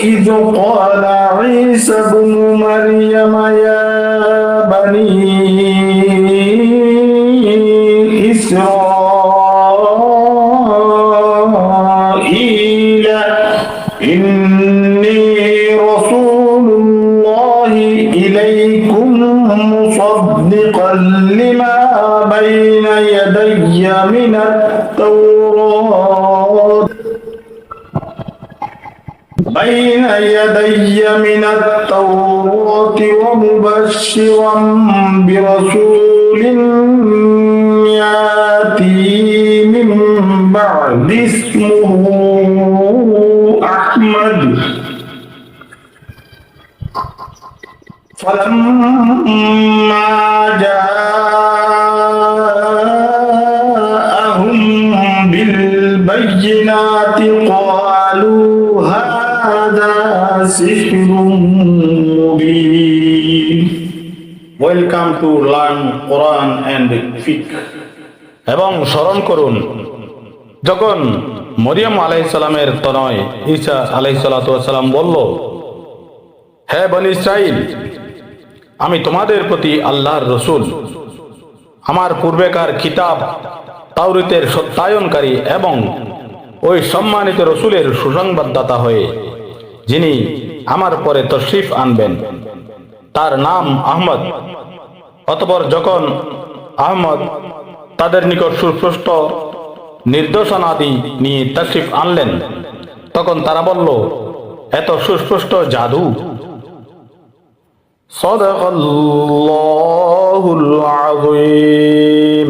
إذ قال عيسى ابن مريم يا بني إسرائيل إني رسول الله إليكم مصدقا لما بين يدي من التوراة ومبشرا برسول يأتي من بعد اسمه أحمد فلما جاءهم بالبينات قالوا هذا سحر مبين. Welcome to learn Quran and Fiqh. এবং স্মরণ করুন যখন মরিয়ম আলাইহিস সালামের তনয় ঈসা আলাইহিস সালাম বলল, হে বনী ইসরাইল, আমি তোমাদের প্রতি আল্লাহর রসূল, আমার পূর্বেকার কিতাব তাওরাতের সত্যায়নকারী এবং ওই সম্মানিত রসূলের সুসংবাদদাতা হয়ে যিনি আমার পরে তশরিফ আনবেন, তার নাম আহমদ। অতঃপর যখন আহমদ তাদের নিকট সুস্পষ্ট নির্দেশনাদি নিয়ে তশরিফ আনলেন, তখন তারা বলল, এত সুস্পষ্ট জাদু। সাদাকাল্লাহুল আযীম।